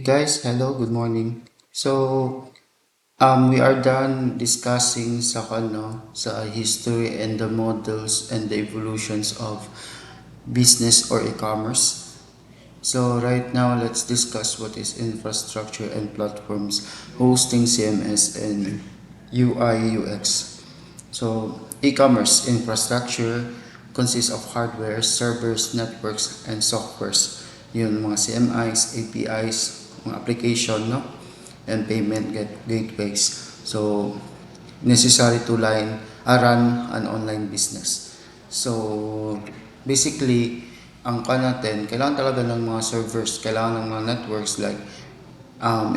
guys, hello, good morning. We are done discussing sa history and the models and the evolutions of business or e-commerce. So right now, let's discuss what is infrastructure and platforms, hosting, CMS, and UI UX. So e-commerce infrastructure consists of hardware, servers, networks, and softwares. Yun mga CMIs, APIs, mga application, no? And payment gateways. So necessary to run an online business. So basically, ang natin, kailangan talaga ng mga servers, kailangan ng mga networks like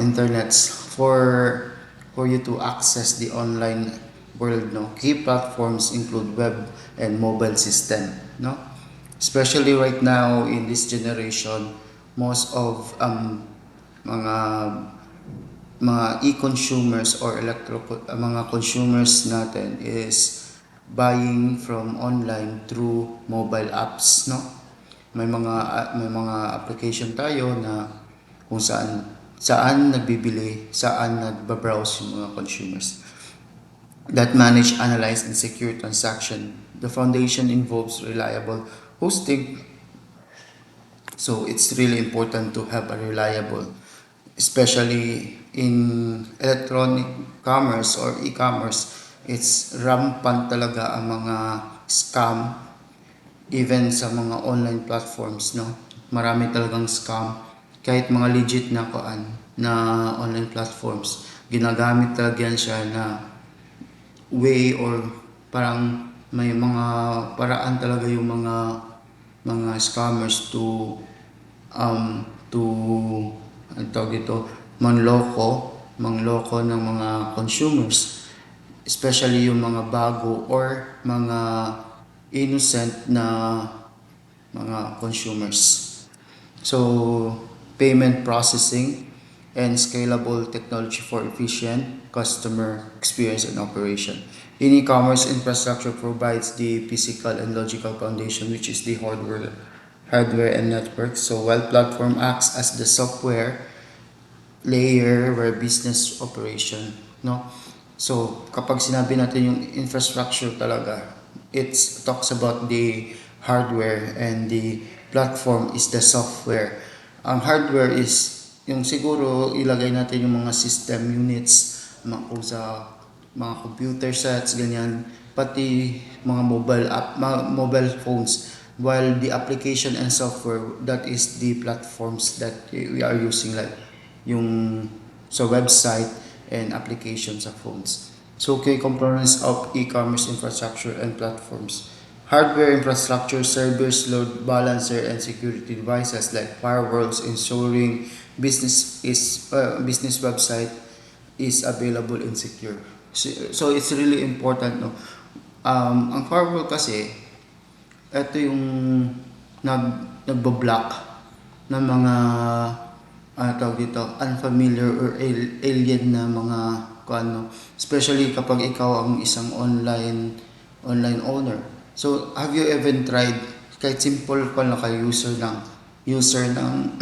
internets for you to access the online world. No, key platforms include web and mobile system. No, especially right now in this generation, most of mga e-consumers or mga consumers natin is buying from online through mobile apps, no? May mga application tayo na kung saan nagbibili, saan nagba-browse yung mga consumers that manage, analyze, and secure transaction. The foundation involves reliable hosting. So it's really important to have a reliable, especially in electronic commerce or e-commerce. It's rampant talaga ang mga scam even sa mga online platforms, no? Marami talagang scam. Kahit mga legit na online platforms, ginagamit talaga yan siya na way, or parang may mga paraan talaga yung mga scammers to ang tawag dito, mangloko ng mga consumers, especially yung mga bago or mga innocent na mga consumers. So payment processing and scalable technology for efficient customer experience and operation. In e-commerce, infrastructure provides the physical and logical foundation, which is the hardware and network. So while platform acts as the software layer where business operation, no? So kapag sinabi natin yung infrastructure talaga, it talks about the hardware and the platform is the software. Ang hardware is yung siguro ilagay natin yung mga system units, kung sa mga computer sets, ganyan, pati mga mobile phones, while the application and software, that is the platforms that we are using, like yung sa website and applications sa phones. So key components of e-commerce infrastructure and platforms: hardware infrastructure, servers, load balancer, and security devices like firewalls, ensuring business website is available and secure. So it's really important, no? Ang firewall kasi, ito yung nagbo-block ng mga tawag dito, unfamiliar or alien na mga especially kapag ikaw ang isang online owner. So have you even tried, kahit simple pa lang kayo, user ng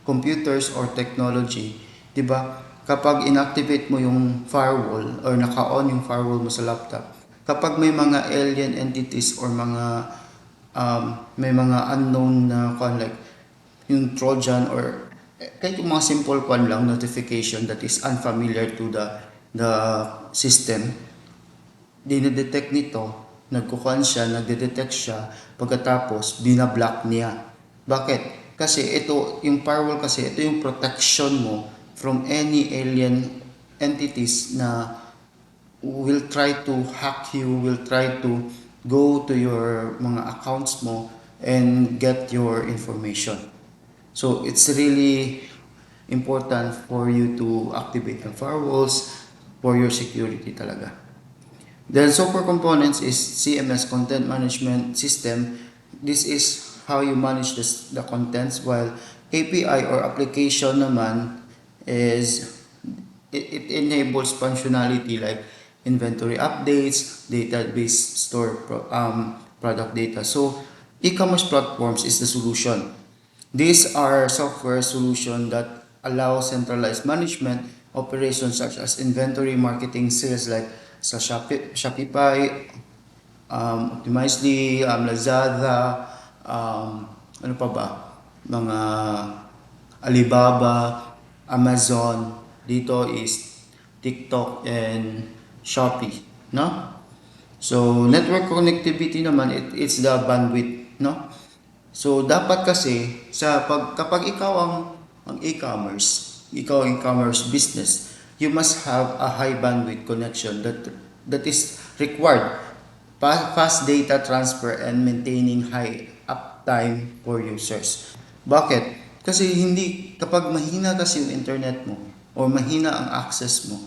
computers or technology, 'di ba? Kapag inactivate mo yung firewall or naka-on yung firewall mo sa laptop, kapag may mga alien entities or may mga unknown na like yung Trojan or kahit yung mga simple lang notification that is unfamiliar to the system, dinedetect nito, nagdedetect siya, pagkatapos binablock niya. Bakit? Kasi yung firewall kasi, ito yung protection mo from any alien entities na will try to hack you, will try to go to your mga accounts mo and get your information. So it's really important for you to activate the firewalls for your security talaga. Then software components is CMS, content management system. This is how you manage the contents, while API or application naman is it enables functionality like inventory updates, database store product data. So e-commerce platforms is the solution. These are software solutions that allow centralized management operations such as inventory, marketing, sales like sa Shopify, Optimizely, Lazada, ano pa ba? Mga Alibaba, Amazon, dito is TikTok and Shopee, no? So, network connectivity naman, it's the bandwidth, no? So, dapat kasi, kapag ikaw ang ikaw ang e-commerce business, you must have a high bandwidth connection that is required. Fast data transfer and maintaining high uptime for users. Bakit? Kasi kapag mahina kasi yung internet mo, or mahina ang access mo,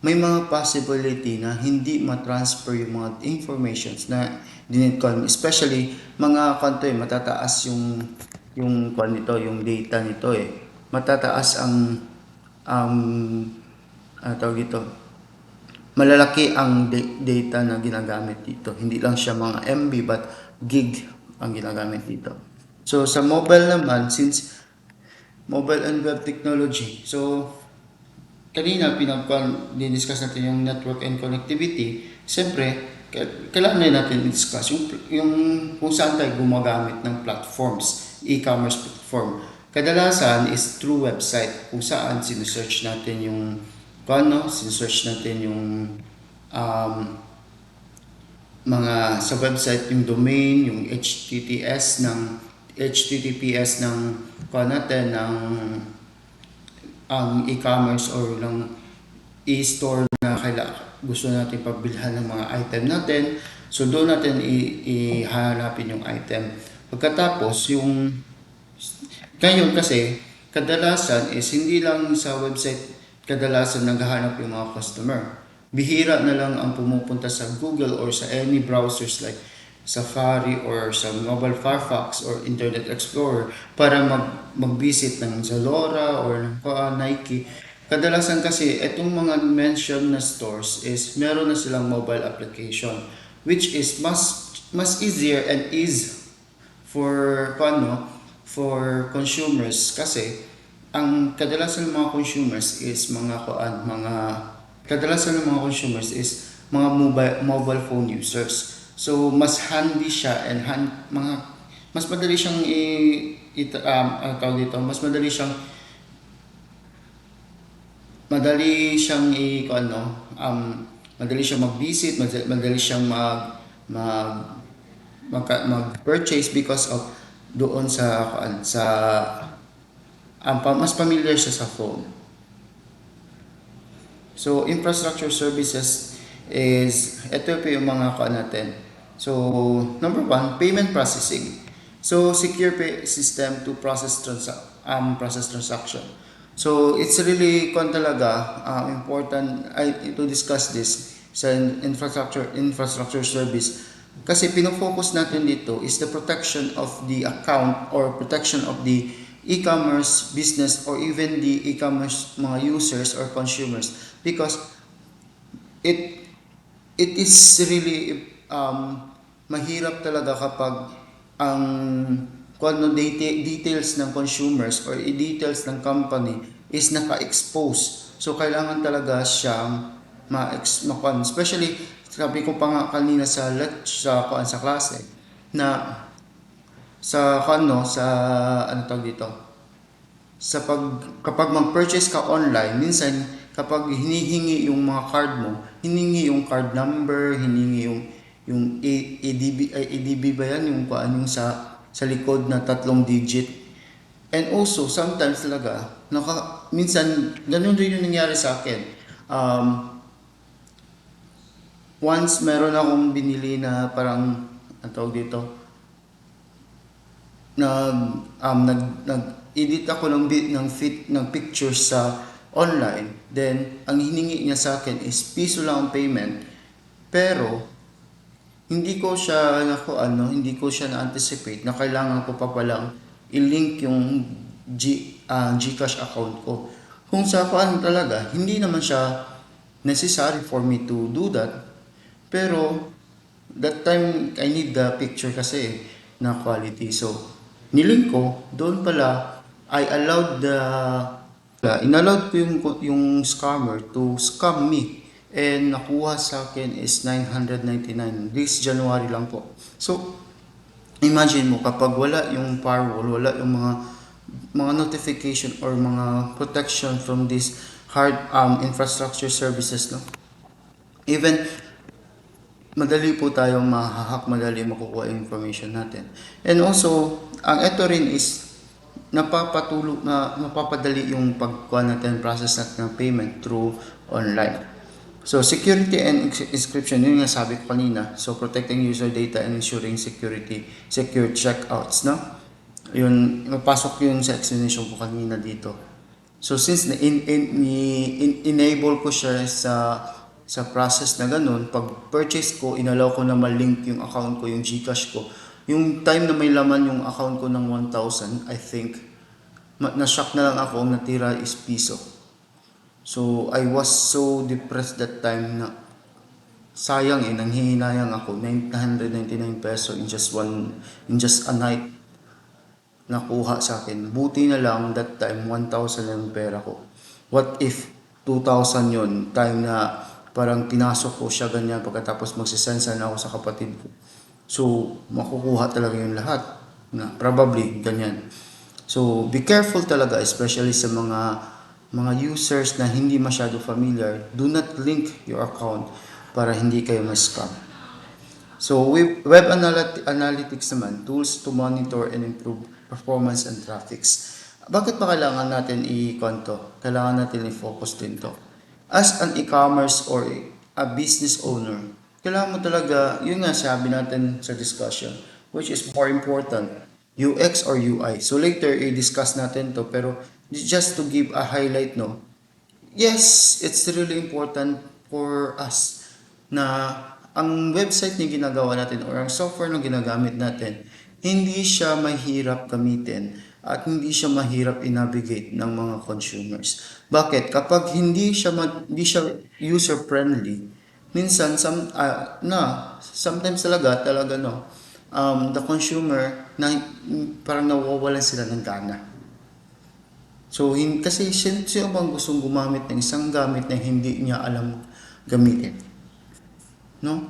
may mga possibility na hindi ma-transfer yung mga informations na dinitcall mo. Especially, matataas yung data nito eh. Matataas ang tawag ito, malalaki ang data na ginagamit dito. Hindi lang siya mga MB but gig ang ginagamit dito. So, sa mobile naman, since mobile and web technology, so kanina discuss natin yung network and connectivity. Siyempre, kailangan natin i-discuss yung kung saan tayo gumagamit ng platforms, e-commerce platform. Kadalasan is through website kung saan sinesearch natin sinesearch natin yung mga sa website, yung domain, yung HTTPS ng natin ng e-commerce or ng e-store na gusto natin pagbilhan ng mga item natin. So doon natin ihanapin yung item. Pagkatapos ngayon kasi kadalasan is hindi lang sa website kadalasan naghahanap yung mga customer. Bihira na lang ang pumupunta sa Google or sa any browsers like Safari or sa Mobile Firefox or Internet Explorer para mag-visit ng Zalora or ng Nike. Kadalasan kasi itong mga mentioned na stores is meron na silang mobile application which is mas easier and ease for consumers kasi ang kadalasan ng mga consumers is mga mobile phone users. So mas handy siya and mas madali siyang madali siyang mag-visit, madali siyang mag-purchase because of doon mas familiar siya sa phone. So infrastructure services is ito po yung mga natin. So number 1, payment processing. So secure system to process transaction. So it's really important to discuss this sa infrastructure service kasi pinofocus natin dito is the protection of the account or protection of the e-commerce business or even the e-commerce mga users or consumers because it is really mahirap talaga kapag ang details ng consumers or details ng company is naka-expose. So kailangan talaga siyang especially sabi ko pa nga kanina sa klase na kapag mag-purchase ka online, minsan kapag hinihingi yung mga card mo, hiningi yung card number, hiningi yung ADB ba yan, yung sa likod na 3 digit. And also sometimes talaga minsan ganun rin yung nangyari sa akin. Once meron akong binili na parang nag-edit ako ng pictures sa online. Then ang hiningi niya sa akin is piso lang ang payment. Pero hindi ko siya na-anticipate na kailangan ko pa palang i-link yung GCash account ko. Kung sa talaga, hindi naman siya necessary for me to do that. Pero that time I need the picture kasi na quality. So nilink ko, doon pala I allowed Inallowed ko yung scammer to scam me. And nakuha sa akin is 999. This January lang po. So, imagine mo kapag wala yung firewall, wala yung mga notification or mga protection from this hard infrastructure services, no? Even madali po tayong mahahack, madali makukuha yung information natin. And also, ang ito rin is napapadali yung pagkuha natin, process natin ng payment through online. So, security and encryption, yun nga sabi ko kanina. So, protecting user data and ensuring secure checkouts, no? Yun, mapasok yun sa explanation ko kanina dito. So, since enable ko siya sa process na ganun, pag purchase ko, inalaw ko na malink yung account ko, yung GCash ko. Yung time na may laman yung account ko ng 1,000, I think, na-shock na lang ako, ang natira is piso. So, I was so depressed that time na sayang nanghihinayang ako, 999 peso in just a night nakuha sa akin. Buti na lang that time 1,000 lang pera ko. What if 2,000 yon time na parang pinasok ko siya ganyan pagkatapos magsisensya na ako sa kapatid ko. So, makukuha talaga yung lahat. Na probably ganyan. So, be careful talaga, especially sa mga users na hindi masyado familiar. Do not link your account para hindi kayo ma-scam. So, web analytics naman, tools to monitor and improve performance and traffics. Bakit ba kailangan natin i-konto? Kailangan natin i-focus din to. As an e-commerce or a business owner, kailangan mo talaga, yun nga sabi natin sa discussion, which is more important, UX or UI. So later, i-discuss natin to, pero just to give a highlight, no? Yes, it's really important for us na ang website na ginagawa natin or ang software na ginagamit natin, hindi siya mahirap gamitin at hindi siya mahirap i-navigate ng mga consumers. Bakit? Kapag hindi siya user-friendly, minsan sometimes talaga no, the consumer na parang nawawalan sila ng gana. So, kasi sino bang gustong gumamit ng isang gamit na hindi niya alam gamitin? No?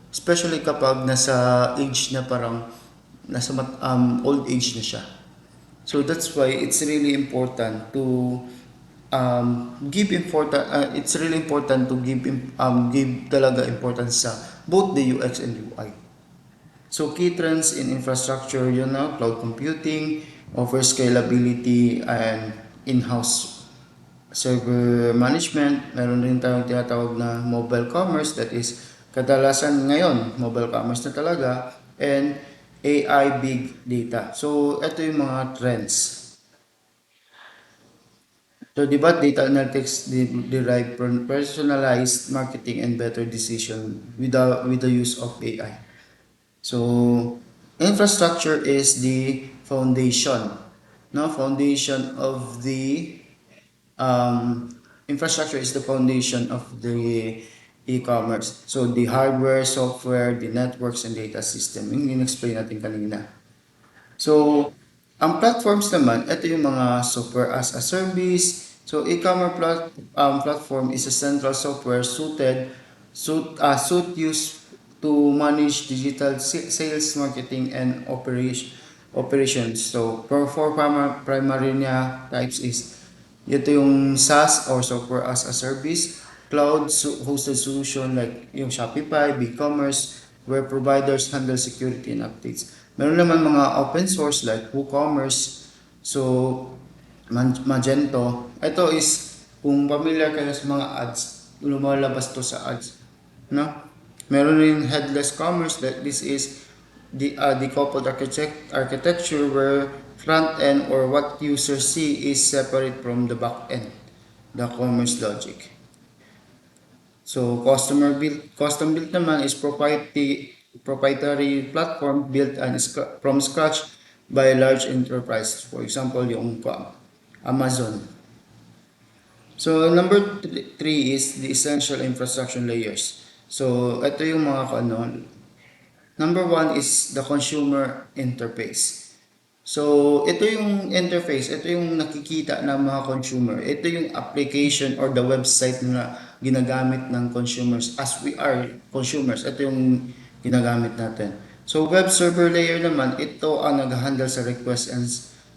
Especially kapag nasa age na parang old age na siya. So that's why it's really important to give talaga importance sa both the UX and UI. So key trends in infrastructure, cloud computing, offers scalability and in-house server management. Meron rin tayong tinatawag na mobile commerce, that is kadalasan ngayon mobile commerce na talaga, and AI big data. So ito yung mga trends. So data analytics derive from personalized marketing and better decision with the use of AI. So infrastructure is the foundation, no? Foundation of the infrastructure is the foundation of the e-commerce. So the hardware, software, the networks, and data system. Yung in-explain natin kanina. So, ang platforms naman, ito yung mga software as a service. So, e-commerce platform is a central software suit used to manage digital sales, marketing, and operations. So, for primary niya types is ito yung SaaS or software as a service, cloud hosted solution like yung Shopify, BigCommerce, where providers handle security and updates. Meron naman mga open source like WooCommerce, so Magento. Ito is, kung familiar kayo sa mga ads, lumalabas to sa ads. No? Meron rin headless commerce, that this is the decoupled architecture where front end or what users see is separate from the back end, the commerce logic. So custom built naman is proprietary platform built from scratch by large enterprise. For example, yung Amazon. So number 3 is the essential infrastructure layers. So ito yung mga Number 1 is the consumer interface. So, ito yung interface, ito yung nakikita ng mga consumer. Ito yung application or the website na ginagamit ng consumers as we are consumers. Ito yung ginagamit natin. So, web server layer naman, ito ang nag-handle sa request and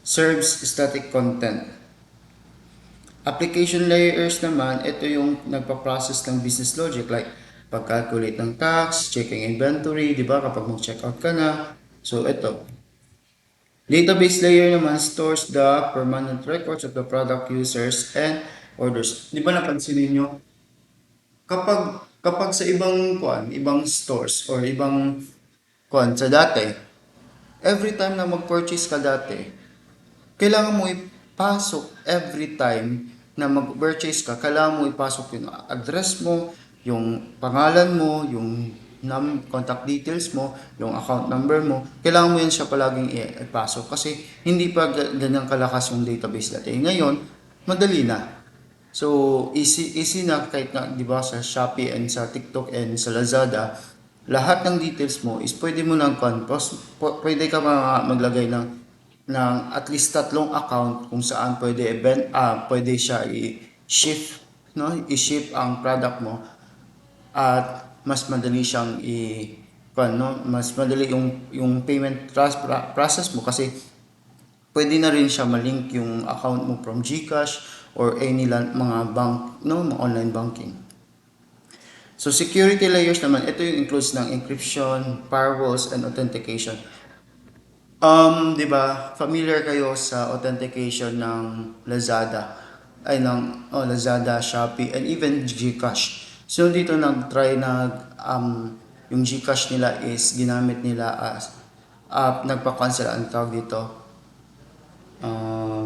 serves static content. Application layers naman, ito yung nagpa-process ng business logic like pag-calculate ng tax, checking inventory, di ba? Kapag mag-checkout ka na. So, ito. Database layer naman stores the permanent records of the product users and orders. Di ba napansin niyo kapag sa ibang stores or ibang sa dati, every time na mag-purchase ka dati, kailangan mo ipasok every time na mag-purchase ka, kailangan mo ipasok yung address mo, yung pangalan mo, yung contact details mo, yung account number mo, kailangan mo yan siya palaging ipasok kasi hindi pa ganyan kalakas yung database dati. Ngayon, madali na. So, easy na kahit na, di ba, sa Shopee and sa TikTok and sa Lazada, lahat ng details mo is pwede mo nang pwede ka maglagay ng at least 3 account kung saan pwede siya i-shift, no? I-ship ang product mo at mas madali siyang mas madali yung payment process mo kasi pwede na rin siya malink yung account mo from GCash or any mga bank, no, mga online banking. So security layers naman, ito yung includes ng encryption, firewalls, and authentication. Di ba, familiar kayo sa authentication ng Lazada, Lazada, Shopee, and even GCash. So dito nag-try yung GCash nila is ginamit nila as nagpa-cancel ang tawag dito.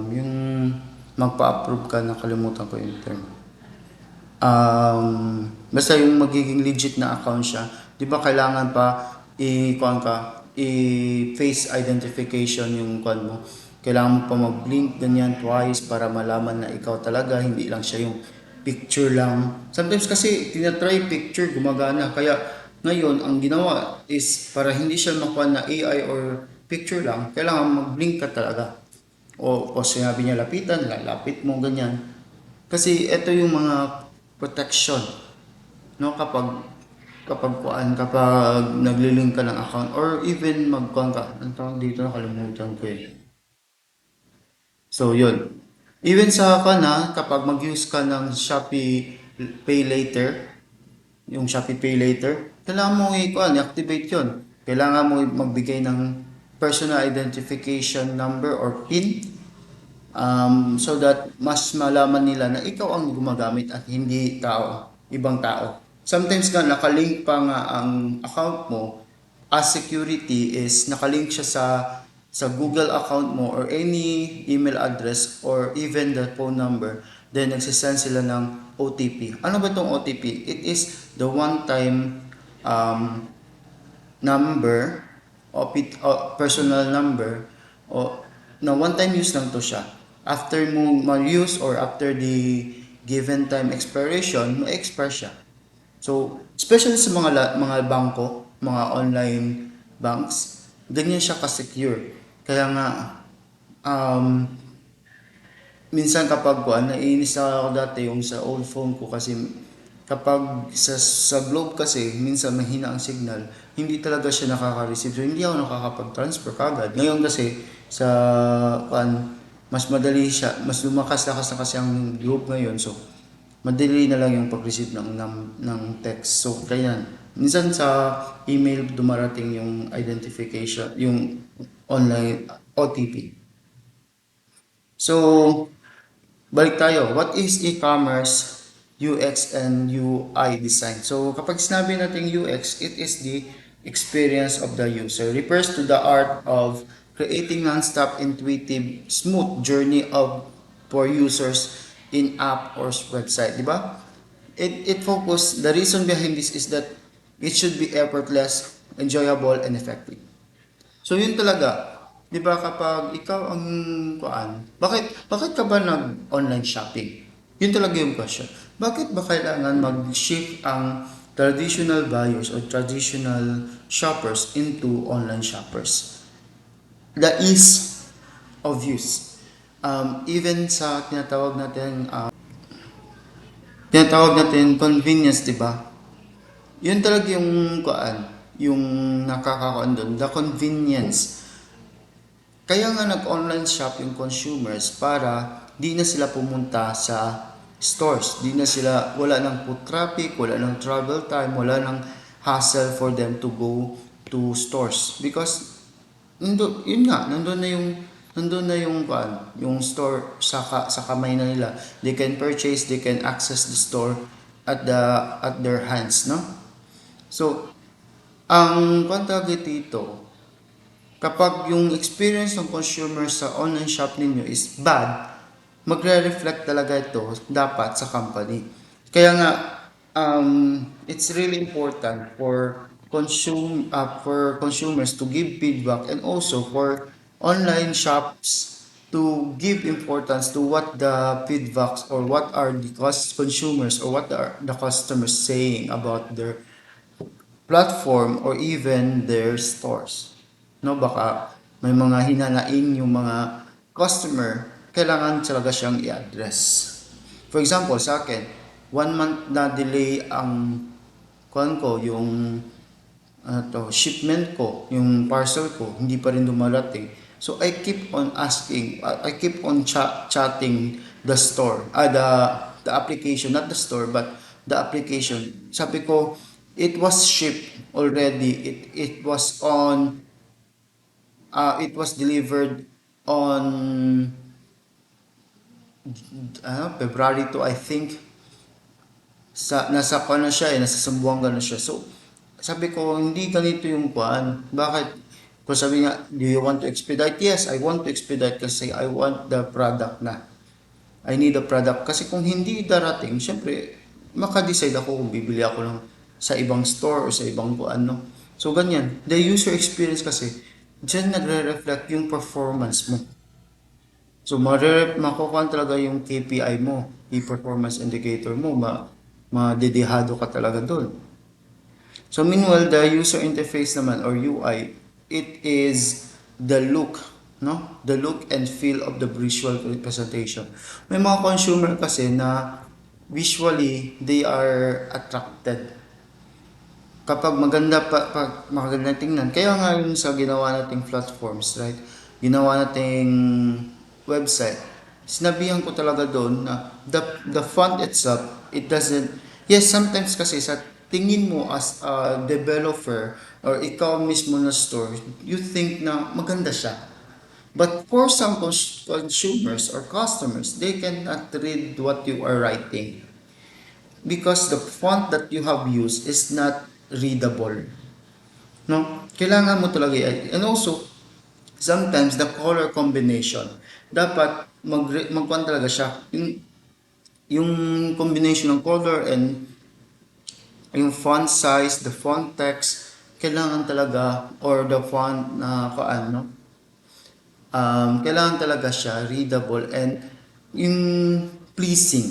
Yung magpa-approve ka, nakalimutan ko yung term. Basta yung magiging legit na account siya, di ba kailangan pa i-face identification yung mo. Kailangan mo pa mag-blink ganyan twice para malaman na ikaw talaga, hindi lang siya yung picture lang. Sometimes kasi tinatry picture, gumagana. Kaya ngayon, ang ginawa is para hindi siya makuha na AI or picture lang, kailangan mag-blink ka talaga. O sinabi niya lapitan, lalapit mo ganyan. Kasi ito yung mga protection, no, kapag naglilink ka ng account or even magkuhan ka, ang tawag dito nakalimutan ko eh. So yun. Even sa kapag mag-use ka ng Shopee Pay Later, yung Shopee Pay Later, kailangan mo i-activate yun. Kailangan mo magbigay ng personal identification number or PIN so that mas malaman nila na ikaw ang gumagamit at hindi ibang tao. Sometimes nga nakalink pa nga ang account mo as security is nakalink siya sa Google account mo or any email address or even the phone number, then nagsisend sila ng OTP. Ano ba itong OTP? It is the one-time number o personal number na one-time use lang to siya. After mo ma-use or after the given time expiration, ma-expire siya. So, especially sa mga bangko, mga online banks, ganyan siya ka-secure. Kaya nga, minsan kapag naiinis ako dati yung sa old phone ko kasi kapag sa Globe kasi, minsan mahina ang signal, hindi talaga siya nakaka-receive. So, hindi ako nakakapag-transfer kagad. Ngayon kasi, mas madali siya, mas lumakas-lakas na kasi ang Globe ngayon. So, madali na lang yung pag-receive ng text. So, kaya minsan sa email dumarating yung identification, yung online OTP. So, balik tayo. What is e-commerce, UX, and UI design? So, kapag sinabi natin UX, it is the experience of the user. Refers to the art of creating non-stop, intuitive, smooth journey for users in app or website, di ba? It focus, the reason behind this is that it should be effortless, enjoyable, and effective. So yun talaga, di ba kapag ikaw ang bakit ka ba nag-online shopping? Yun talaga yung question. Bakit ba kailangan mag-shift ang traditional buyers or traditional shoppers into online shoppers? The ease, of use. Even sa tinatawag natin convenience, 'di ba? Yun talaga yung yung nakakakuan doon, the convenience. Kaya nga nag-online shop yung consumers para di na sila pumunta sa stores. Di na sila, wala ng foot traffic, wala ng travel time, wala ng hassle for them to go to stores. Because yun nga, nandun na yung yung store sa kamay na nila. They can purchase, they can access the store at their hands, no? So, ang tawag dito, kapag yung experience ng consumer sa online shop ninyo is bad, magre-reflect talaga ito dapat sa company. Kaya nga, it's really important for consumers to give feedback, and also for online shops to give importance to what the feedbacks, or what are the consumers, or what are the customers saying about their platform or even their stores. No, baka may mga hinanaing yung mga customer, kailangan talaga siyang i-address. For example, sa akin, 1 month na delay ang yung shipment ko, yung parcel ko, hindi pa rin dumarating. So I keep on asking, I keep on chatting the store, the application, not the store, but the application. Sabi ko, it was shipped already. It was delivered on February 2, I think. Nasa na siya, nasa Sambuanga na siya. So sabi ko, hindi ganito yung kuan. Bakit? Kung sabi nga, do you want to expedite? Yes, I want to expedite kasi I want the product na. I need the product. Kasi kung hindi darating, syempre, makadecide ako kung bibili ako ng sa ibang store o sa ibang kuan, no? So, ganyan. The user experience kasi, dyan nagre-reflect yung performance mo. So, makukuha talaga yung KPI mo, key performance indicator mo, madedihado ka talaga doon. So meanwhile, the user interface naman, or UI, it is the look, no? The look and feel of the visual representation. May mga consumer kasi na visually they are attracted. Kapag maganda tingnan, kaya nga yun sa ginawa nating platforms, right? Ginawa nating website. Sinabihan ko talaga doon na the font itself, it doesn't, yes, sometimes kasi sa tingin mo as a developer or ikaw mismo na store, you think na maganda siya. But for some consumers or customers, they cannot read what you are writing because the font that you have used is not readable. No? Kailangan mo talaga and also, sometimes the color combination, dapat magkuhan talaga siya. Yung combination ng color and yung font size, the font text, kailangan talaga, or the font na kailangan talaga siya readable and yung pleasing,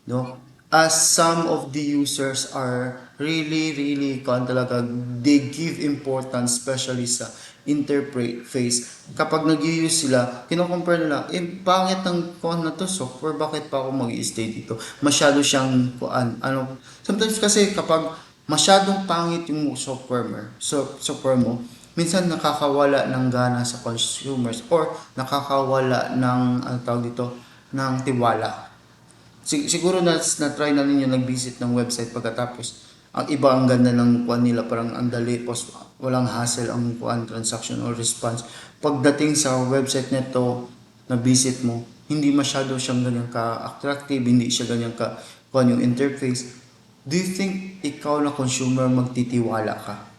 no? As some of the users are really talaga, they give importance especially sa interface. Kapag nag-use sila, kino-compare nila, pangit ng na to software, bakit pa ako mag-i-stay dito? Masyado siyang sometimes kasi kapag masyadong pangit yung software mo, minsan nakakawala ng gana sa consumers, or nakakawala ng ng tiwala. Siguro na-try na ninyo nag-visit ng website, pagkatapos ang iba, ang ganda ng kuan nila, parang ang dali, walang hassle ang kuan, transaction or response. Pagdating sa website nito na visit mo, hindi masyado siyang ganyan ka-attractive, hindi siya ganyan ka kuan yung interface. Do you think ikaw na consumer magtitiwala ka?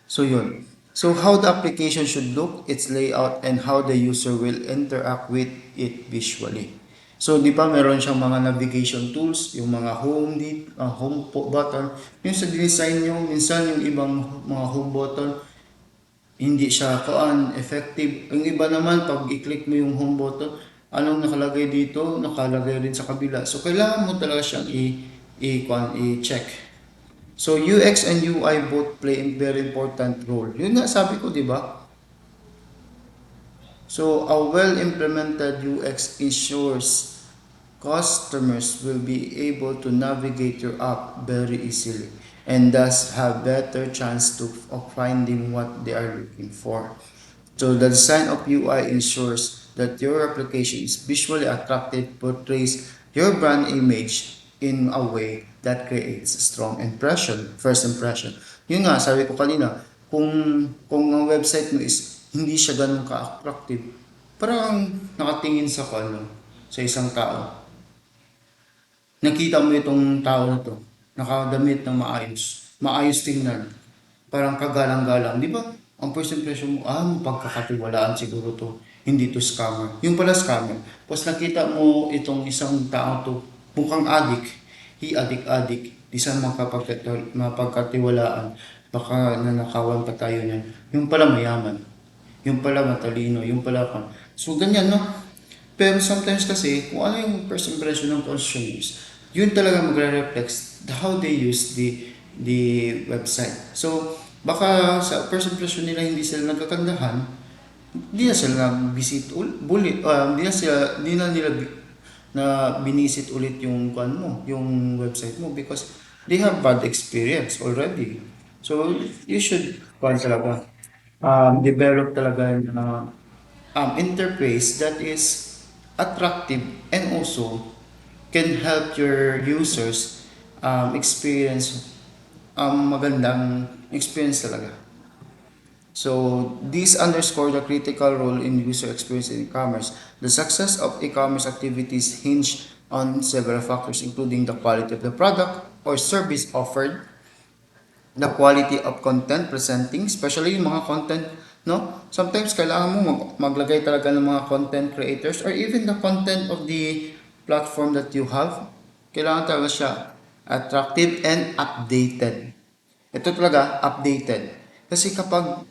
So yun. So how the application should look, its layout, and how the user will interact with it visually. So, di ba meron siyang mga navigation tools, yung mga home button. Yung sa design nyo, minsan yung ibang mga home button, hindi siya effective. Yung iba naman, pag i-click mo yung home button, anong nakalagay dito, nakalagay rin sa kabila. So, kailangan mo talaga siyang i-check. So, UX and UI both play a very important role. Yun nga sabi ko, di ba? So a well-implemented UX ensures customers will be able to navigate your app very easily and thus have better chance of finding what they are looking for. So the design of UI ensures that your application is visually attractive, portrays your brand image in a way that creates a strong impression, first impression. Yun nga, sabi ko kanina, kung ang website mo is hindi siya ganun ka-attractive, parang nakatingin sa sa isang tao. Nakita mo itong tao na to, nakadamit ng maayos, maayos tingnan, parang kagalang-galang, di ba? Ang first impression mo, pagkakatiwalaan siguro to, hindi to scammer. Yung pala scammer. Tapos nakita mo itong isang tao to, mukhang adik, adik, di sa mapagkatiwalaan, baka nanakawan pa tayo niyan. Yung pala mayaman, yung pala matalino, yung pala kan. So ganyan, no? Pero sometimes kasi, kung ano yung first impression ng consumers, yun talaga magre-reflect how they use the website. So, baka sa first impression nila hindi sila nagkakandahan, hindi na sila nag-visit ulit, hindi na nila na binisit ulit yung yung website mo because they have bad experience already. So, you should talaga develop talaga na interface that is attractive and also can help your users experience magandang experience talaga. So, these underscore the critical role in user experience in e-commerce. The success of e-commerce activities hinge on several factors, including the quality of the product or service offered, the quality of content presenting, especially yung mga content, no? Sometimes kailangan mo maglagay talaga ng mga content creators or even the content of the platform that you have. Kailangan talaga siya attractive and updated. Ito talaga, updated. Kasi kapag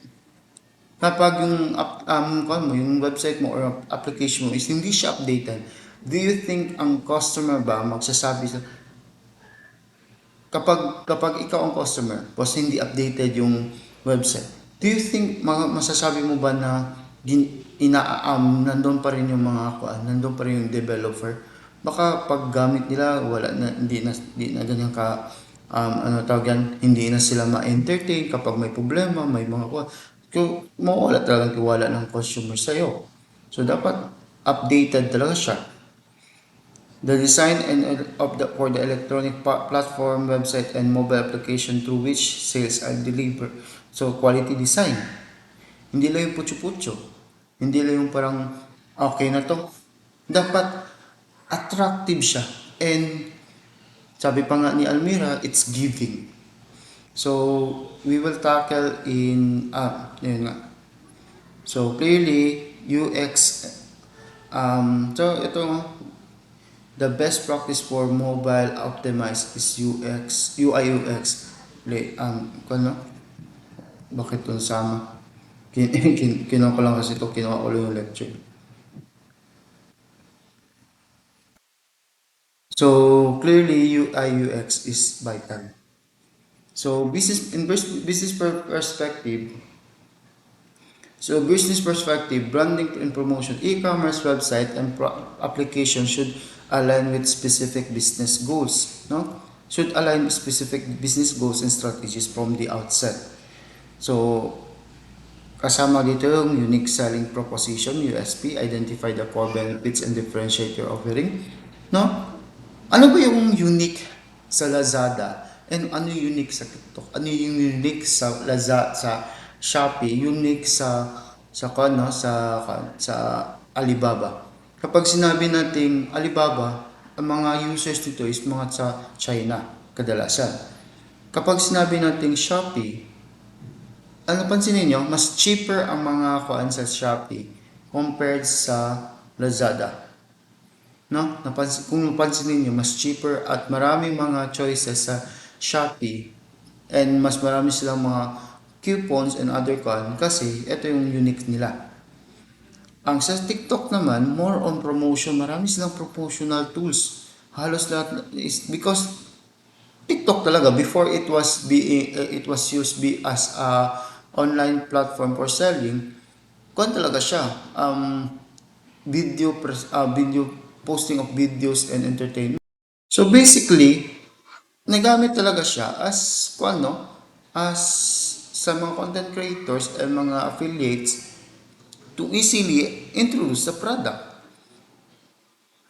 yung website mo or application mo is hindi siya updated, do you think ang customer ba magsasabi sa kapag ikaw ang customer, tapos hindi updated yung website, do you think masasabi mo ba na nandun pa rin yung nandun pa rin yung developer? Baka pag gamit nila, hindi na ganyan ka, hindi na sila ma-entertain kapag may problema, may mga mawala talagang tiwala ng consumer sa'yo. So, dapat updated talaga siya. The design for the electronic platform, website, and mobile application through which sales are delivered. So, quality design. Hindi lang yung putyo-putyo. Hindi lang yung parang, okay na to. Dapat attractive siya. And, sabi pa nga ni Almira, it's giving. So, we will tackle yun nga. So, clearly, UX, so ito, the best practice for mobile optimized is UI UX. Bakit ito nasama? Kinuha ko lang kasi ito, kinuha ko lang yung lecture. So, clearly, UI UX is vital. So, business perspective, branding and promotion, e-commerce website and application should align with specific business goals, no? Should align with specific business goals and strategies from the outset. So, kasama dito yung unique selling proposition, USP, identify the core benefits and differentiate your offering, no? Ano ba yung unique sa Lazada? And ano yung unique sa TikTok? Ano yung unique sa Lazada, sa Shopee, unique sa Alibaba? Kapag sinabi nating Alibaba, ang mga users dito is mga sa China, kadalasan. Kapag sinabi nating Shopee, ano pansinin nyo, mas cheaper ang mga sa Shopee compared sa Lazada. No? Kung napansinin nyo, mas cheaper at maraming mga choices sa Shopee and mas marami silang mga coupons and other kasi ito yung unique nila. Ang sa TikTok naman, more on promotion. Marami silang promotional tools. Halos lahat is because TikTok talaga before it was used as a online platform for selling, kuan talaga siya. Video posting of videos and entertainment. So basically, nagamit talaga siya as kuan no, as sa mga content creators and mga affiliates to easily introduce the product.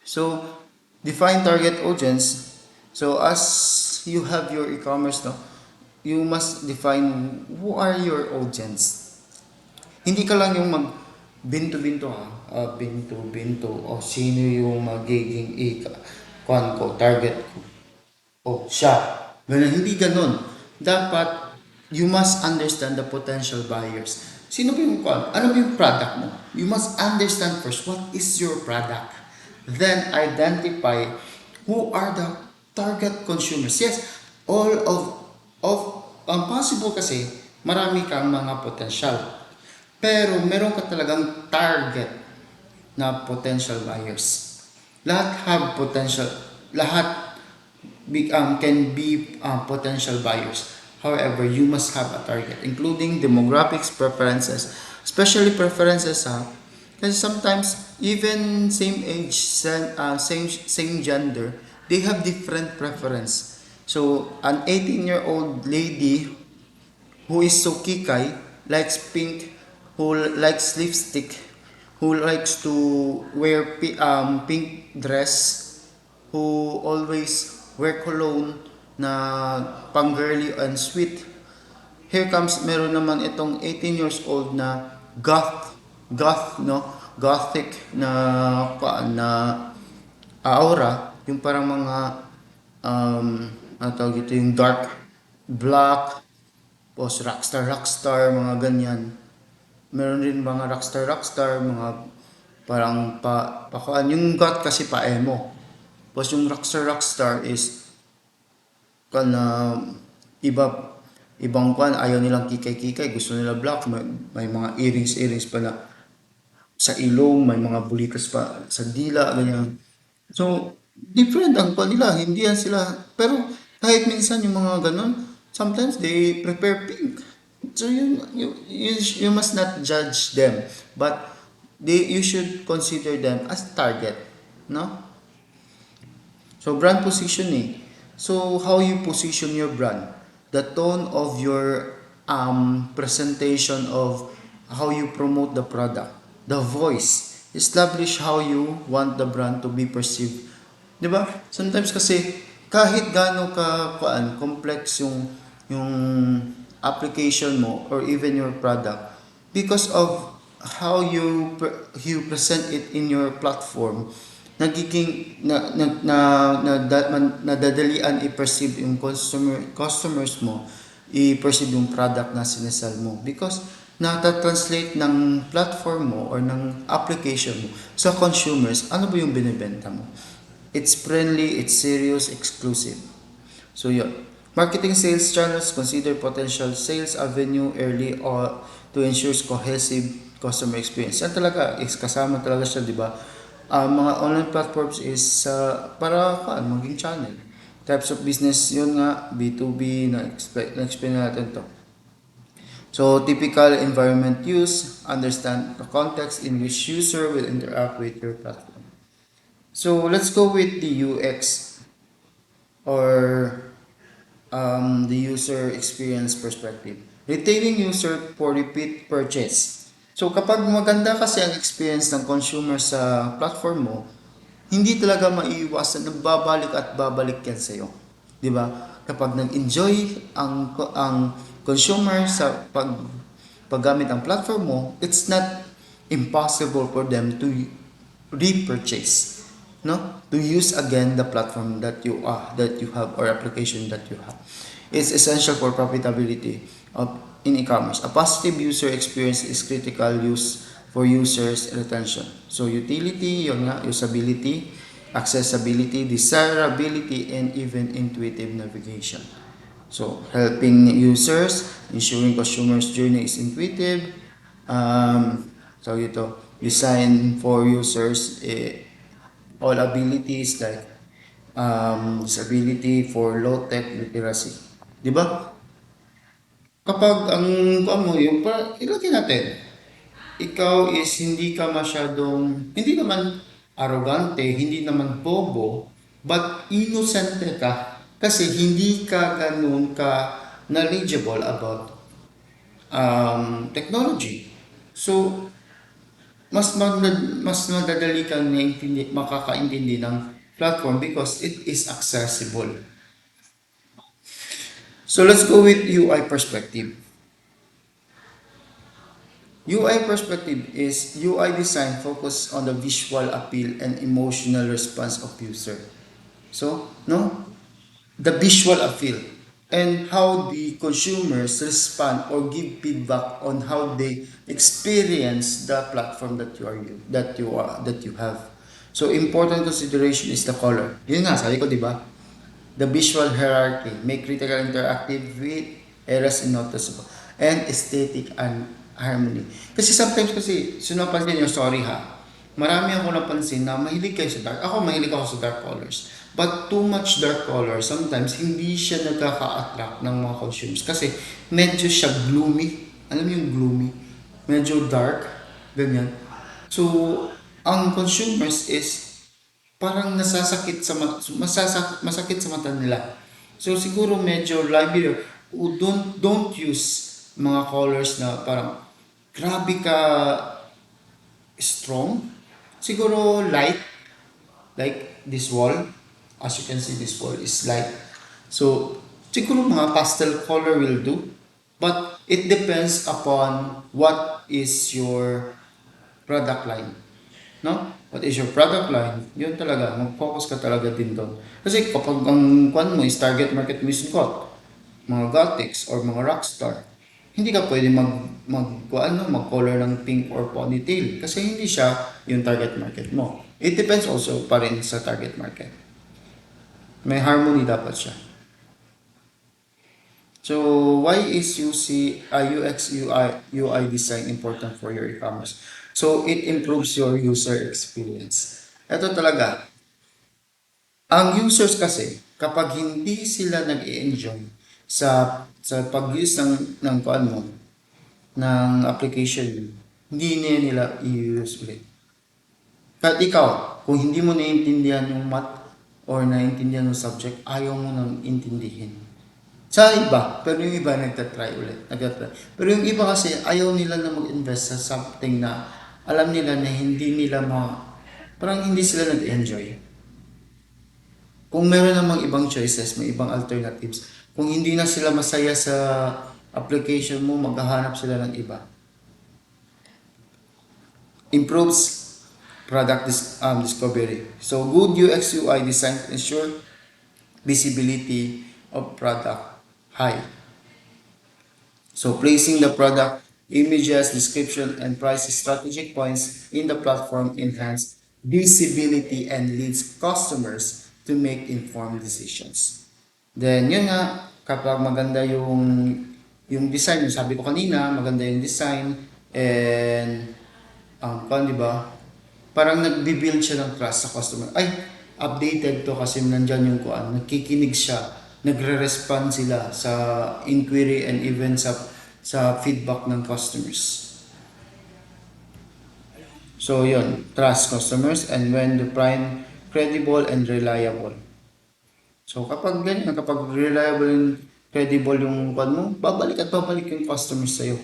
So define target audience. So as you have your e-commerce no, you must define who are your audience. Hindi ka lang yung mag binto-binto ha, binto-binto o sino yung magiging kuan ko, target ko. O siya. Ganun, hindi ganun. Dapat you must understand the potential buyers. Sino ba yung kuan? Ano ba yung product mo? You must understand first what is your product. Then identify who are the target consumers. Yes, all of ang possible kasi marami kang mga potential. Pero meron ka talagang target na potential buyers. Lahat have potential, lahat can be potential buyers. However, you must have a target, including demographics, preferences, especially preferences kasi sometimes even same age, same gender, they have different preference. So an 18-year-old lady who is so kikay, likes pink, who likes lipstick, who likes to wear pink dress, who always wear cologne na pang girly and sweet. Here comes, meron naman itong 18 years old na no, gothic na aura, yung parang mga ano tawag ito, yung dark black, post rockstar, mga ganyan. Meron rin mga rockstar, mga parang yung goth kasi pa emo. Tapos yung rockstar is kana ibang kwan, ayaw nilang kikay-kikay, gusto nila black, may mga earrings pa na sa ilong, may mga bulitas pa sa dila, ganyan. So, different ang kwan nila, hindi yan sila, pero kahit minsan yung mga ganun, sometimes they prepare pink. So you must not judge them, but you should consider them as target, no? So brand positioning. So how you position your brand, the tone of your presentation of how you promote the product, the voice, establish how you want the brand to be perceived. 'Di ba? Sometimes kasi kahit gaano ka complex yung application mo or even your product, because of how you present it in your platform, nagiging nadadalian i-perceive yung customers mo, i-perceive yung product na sinesell mo, because nata-translate ng platform mo or ng application mo sa consumers, ano ba yung binibenta mo. It's friendly, it's serious, exclusive. So yun. Marketing sales channels, consider potential sales avenue early or to ensure cohesive customer experience. Yan talaga is kasama talaga siya, di ba? Mga online platforms is para maging channel. Types of business, yun nga, B2B, na-explain natin to. So, typical environment use, understand the context in which user will interact with your platform. So, let's go with the UX or the user experience perspective. Retaining user for repeat purchase. So kapag maganda kasi ang experience ng consumer sa platform mo, hindi talaga maiiwasan na babalik at babalik yan sa'yo. Di ba? Kapag nag-enjoy ang consumer sa paggamit ng platform mo, it's not impossible for them to repurchase, no, to use again the platform that you have or application that you have. It's essential for profitability in e-commerce. A positive user experience is critical use for users retention. So utility, yun nga, usability, accessibility, desirability, and even intuitive navigation. So helping users, ensuring consumers' journey is intuitive. So ito, design for users, all abilities like disability for low-tech literacy. Di ba? Kapag ang mo yung ilagay natin. ikaw is hindi ka masyadong, hindi naman arrogante, hindi naman bobo, but innocent ka. Kasi hindi ka ganun ka knowledgeable about technology. So, mas madadali kang makakaintindi ng platform because it is accessible. So let's go with UI perspective. UI perspective is UI design focus on the visual appeal and emotional response of user. So, no? The visual appeal and how the consumers respond or give feedback on how they experience the platform that you have. So important consideration is the color. Yun nga, sabi ko, di ba? The visual hierarchy, make critical interactive with areas noticeable and aesthetic and harmony. Kasi sometimes kasi, sinapansin nyo, sorry ha, marami ako napansin na mahilig kayo sa dark. Ako, mahilig ako sa dark colors. But too much dark color, sometimes hindi siya nagkaka-attract ng mga consumers. Kasi medyo siya gloomy. Alam niyo yung gloomy? Medyo dark. Ganyan. So, ang consumers is parang nasasakit sa masakit sa mata nila. So siguro medyo lighter. Don't use mga colors na parang grabe ka strong. Siguro light, like this wall. As you can see, this wall is light. So siguro mga pastel color will do. But it depends upon what is your product line. No? What is your product line? Yun talaga, mag-focus ka talaga din doon. Kasi kapag ang kwan mo is target market mo is got, mga gothics or mga rockstar, hindi ka pwede mag-color ng pink or ponytail kasi hindi siya yung target market mo. It depends also pa rin sa target market. May harmony dapat siya. So, why is UX UI design important for your e-commerce? So, it improves your user experience. Ito talaga, ang users kasi, kapag hindi sila nag-i-enjoy sa pag-use ng kuan mo, ng application, hindi nila i-use ulit. Kahit ikaw, kung hindi mo naiintindihan yung math or naiintindihan yung subject, ayaw mo nang intindihin. Sa iba, pero yung iba nagtatry ulit. Pero yung iba kasi ayaw nila na mag-invest sa something na alam nila na hindi nila parang hindi sila nag-enjoy. Kung meron namang ibang choices, may ibang alternatives. Kung hindi na sila masaya sa application mo, maghahanap sila ng iba. Improves product discovery. So good UX UI design ensure visibility of product high. So placing the product images, description, and price strategic points in the platform enhance visibility and leads customers to make informed decisions. Then yun nga, kapag maganda yung design, yung sabi ko kanina, maganda yung design and di ba? Parang nagbi-build siya ng trust sa customer. Ay, updated to kasi nandyan yung kuan, nagkikinig siya, nagre-respond sila sa inquiry and even sa feedback ng customers. So yun, trust customers and when the prime credible and reliable. So kapag ganyan, kapag reliable and credible yung kuan mo, babalik at babalik yung customers sa'yo.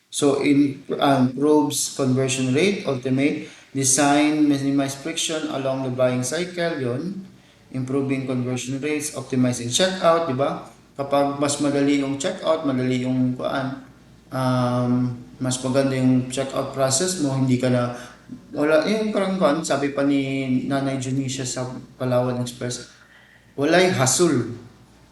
So improves conversion rate, ultimate design, minimize friction along the buying cycle, yon. Improving conversion rates, optimizing checkout, di ba? Kapag mas madali yung checkout, madali yung mas maganda yung checkout process mo, hindi ka na, wala, yung parang sabi pa ni Nanay Junicia sa Palawan Express, walay hassle,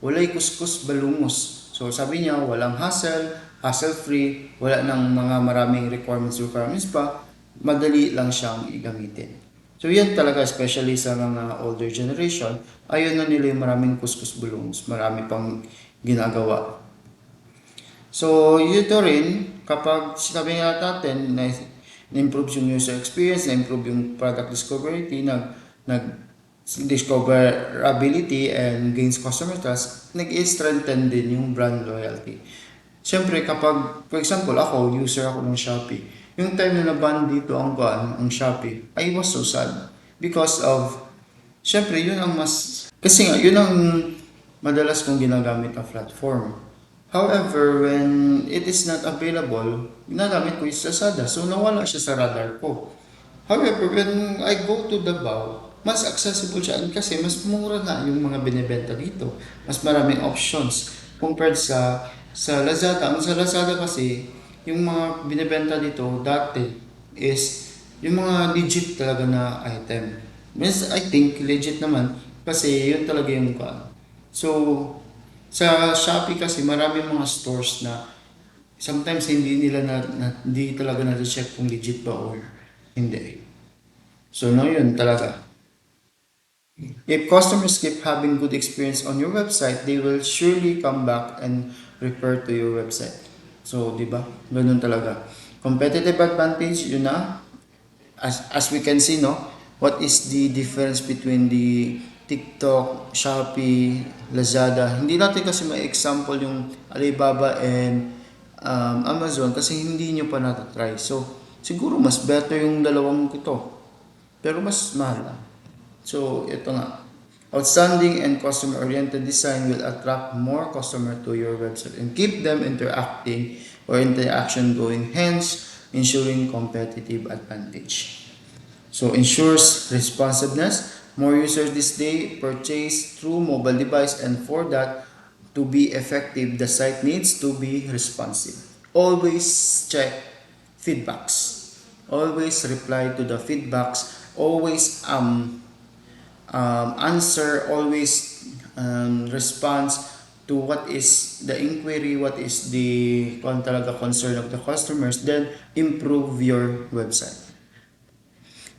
walay kuskus balungos. So sabi niya, walang hassle-free, wala nang mga maraming requirements pa, madali lang siyang igamitin. So yan talaga, especially sa mga older generation, ayaw na nila yung maraming kuskus bulungs, marami pang ginagawa. So ito rin, kapag sinabi nga natin na improve yung user experience, na-improve yung product discoverability, discoverability and gains customer trust, nag-strengthen din yung brand loyalty. Siyempre, kapag, for example, user ako ng Shopee, yung time na naban dito ang Shopee, I was so sad. Because of, syempre, yun ang kasi nga, yun ang madalas kong ginagamit ang platform. However, when it is not available, ginagamit ko yung Lazada. So, nawala siya sa radar ko. However, when I go to Davao, mas accessible siya kasi mas mura na yung mga binibenta dito. Mas maraming options compared sa Lazada. Ang sa Lazada kasi, yung mga binibenta dito dati is yung mga legit talaga na item. Yes, I think legit naman kasi yun talaga yung ka. So, sa Shopee kasi maraming mga stores na sometimes hindi nila hindi talaga na-check kung legit ba or hindi. So, no, yun talaga. If customers keep having good experience on your website, they will surely come back and refer to your website. So, di ba? Ganun talaga. Competitive advantage, yun na. As we can see, no? What is the difference between the TikTok, Shopee, Lazada? Hindi natin kasi may example yung Alibaba and Amazon kasi hindi nyo pa natatry. So, siguro mas better yung dalawang ito. Pero mas mahal lang. So, ito nga. Outstanding and customer-oriented design will attract more customer to your website and keep them interacting or interaction going, hence ensuring competitive advantage. So, ensures responsiveness. More users this day purchase through mobile device, and for that to be effective, the site needs to be responsive. Always check feedbacks. Always reply to the feedbacks. Always answer, always response to what is the inquiry, what is the concern of the customers, then improve your website.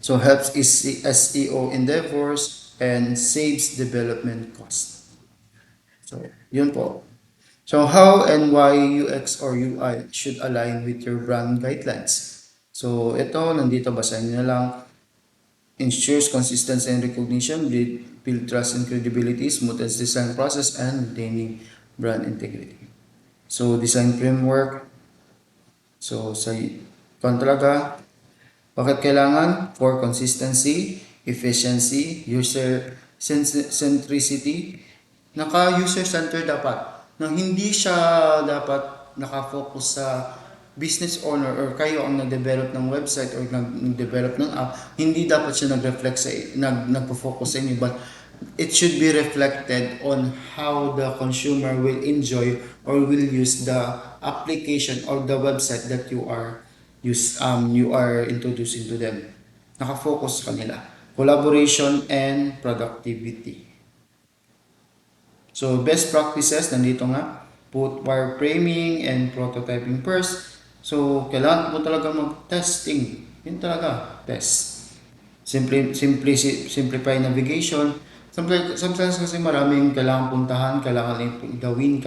So helps SEO endeavors and saves development cost. So yun po. So how and why UX or UI should align with your brand guidelines. So ito, nandito basahin nyo na lang. Ensures consistency and recognition, build trust and credibility, smoothens design process, and maintaining brand integrity. So, design framework. So, sa talaga, bakit kailangan? For consistency, efficiency, user centricity. Naka-user-centered dapat. Na hindi siya dapat nakafocus sa business owner or kayo ang nag-develop ng website or nag-develop ng app, hindi dapat siya nag-reflect sa nagpo-focus sa inyo, but it should be reflected on how the consumer will enjoy or will use the application or the website that you are introducing to them. Naka-focus kanila. Collaboration and productivity. So best practices nandito nga, put wireframing and prototyping first. So, kailangan mo talaga mag-testing. Yun talaga, test. Simplify navigation. Sometimes kasi maraming kailangan puntahan, kailangan gawin,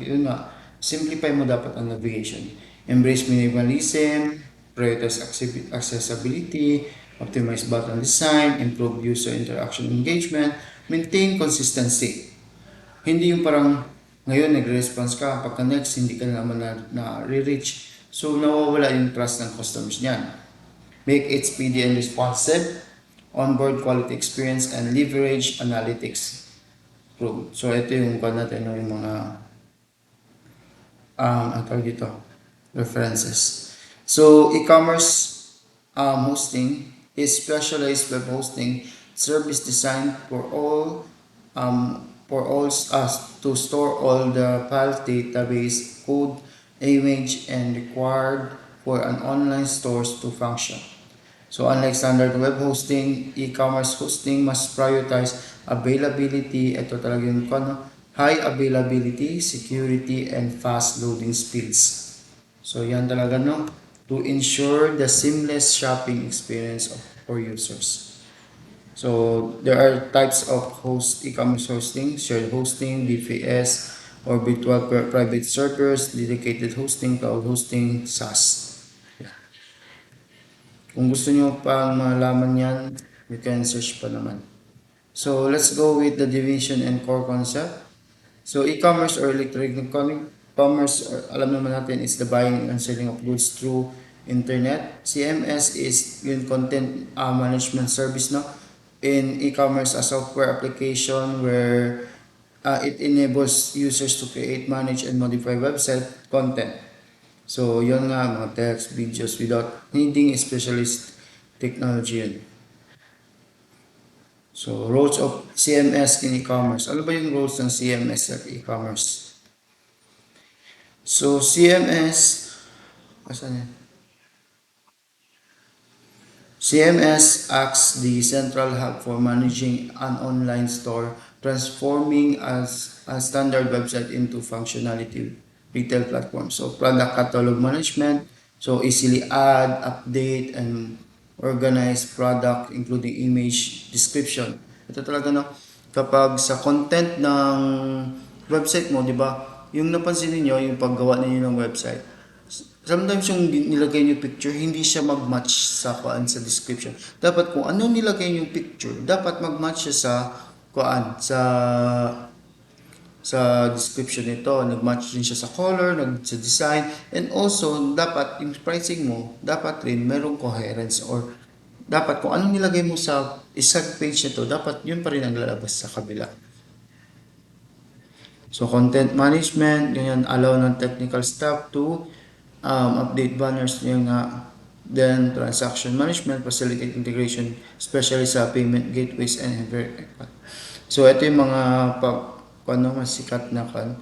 yun nga, simplify mo dapat ang navigation. Embrace minimalism, prioritize accessibility, optimize button design, improve user interaction engagement, maintain consistency. Hindi yung parang ngayon nagre-response ka, pagka next hindi ka naman na-reach. So, nawawala yung trust ng customers niyan. Make it speedy and responsive, onboard quality experience, and leverage analytics. So, ito yung natin, yung mga dito, references. So, e-commerce hosting is specialized web hosting service designed for all us to store all the file database, code, image, and required for an online stores to function. So unlike standard web hosting, e-commerce hosting must prioritize availability, ito talaga yung high availability, security, and fast loading speeds. So yan talaga no, to ensure the seamless shopping experience for users. So there are types of e-commerce hosting, shared hosting, DPS, or virtual private servers, dedicated hosting, cloud hosting, SaaS. Yeah. Kung gusto nyo pang malaman yan, you can search pa naman. So let's go with the division and core concept. So e-commerce or electronic commerce, alam naman natin, is the buying and selling of goods through internet. CMS is yung content management service, no? In e-commerce, a software application where it enables users to create, manage, and modify website content. So, yun nga, mga text, videos without needing a specialist technology yun. So, roles of CMS in e-commerce. Ano ba yung roles ng CMS sa e-commerce? So, CMS, asan yan? CMS acts the central hub for managing an online store, transforming as a standard website into functionality retail platform. So product catalog management, so easily add, update, and organize product including image description. Ito talaga, no, kapag sa content ng website mo, di ba, yung napansin niyo yung paggawa niyo ng website, sometimes yung nilagay niyo picture, hindi siya mag-match sa kuan sa description. Dapat kung ano nilagay niyo picture, dapat mag-match siya sa kuan sa description nito. Nag-match din siya sa color, sa design, and also dapat yung pricing mo, dapat rin merong coherence, or dapat kung anong nilagay mo sa isang page nito, dapat yun pa rin ang lalabas sa kabila. So content management, ganyan, allow ng technical staff to update banners niya nga. Then transaction management, facilitate integration, especially sa payment gateways and so ito yung mga mas sikat na kan.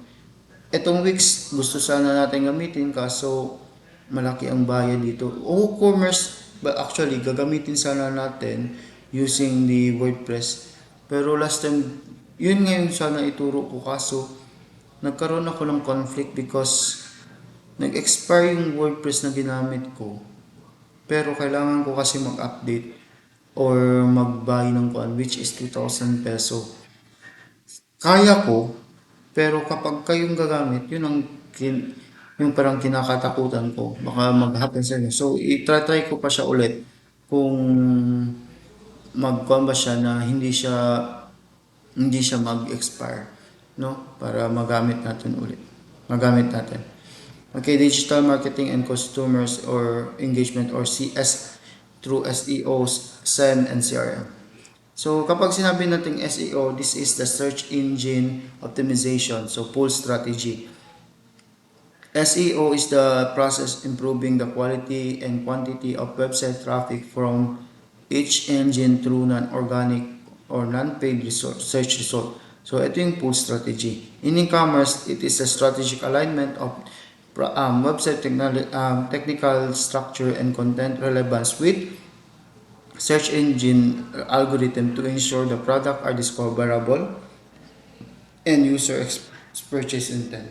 Itong Wix gusto sana natin gamitin, kaso malaki ang bayad dito. WooCommerce, but actually gagamitin sana natin using the WordPress. Pero last time, yun ngayon sana ituro ko, kaso nagkaroon ako ng conflict because nag-expire yung WordPress na ginamit ko. Pero kailangan ko kasi mag-update or mag-buy ng kuan, which is 2,000 peso. Kaya ko, pero kapag kayong gagamit, yun ang yung parang kinakatakutan ko. Baka mag-happen sa inyo. So, i-try ko pa siya ulit kung mag-kuan ba siya na hindi siya mag-expire, no? Para magamit natin ulit. Magamit natin. Okay, digital marketing and customers or engagement or CS through SEO, SEM, and CRM. So kapag sinabi nating SEO, this is the search engine optimization, so pull strategy. SEO is the process improving the quality and quantity of website traffic from each engine through non-organic or non-paid search result. So ito yung pull strategy. In e-commerce, it is a strategic alignment of website technical structure and content relevance with search engine algorithm to ensure the product are discoverable and user purchase intent.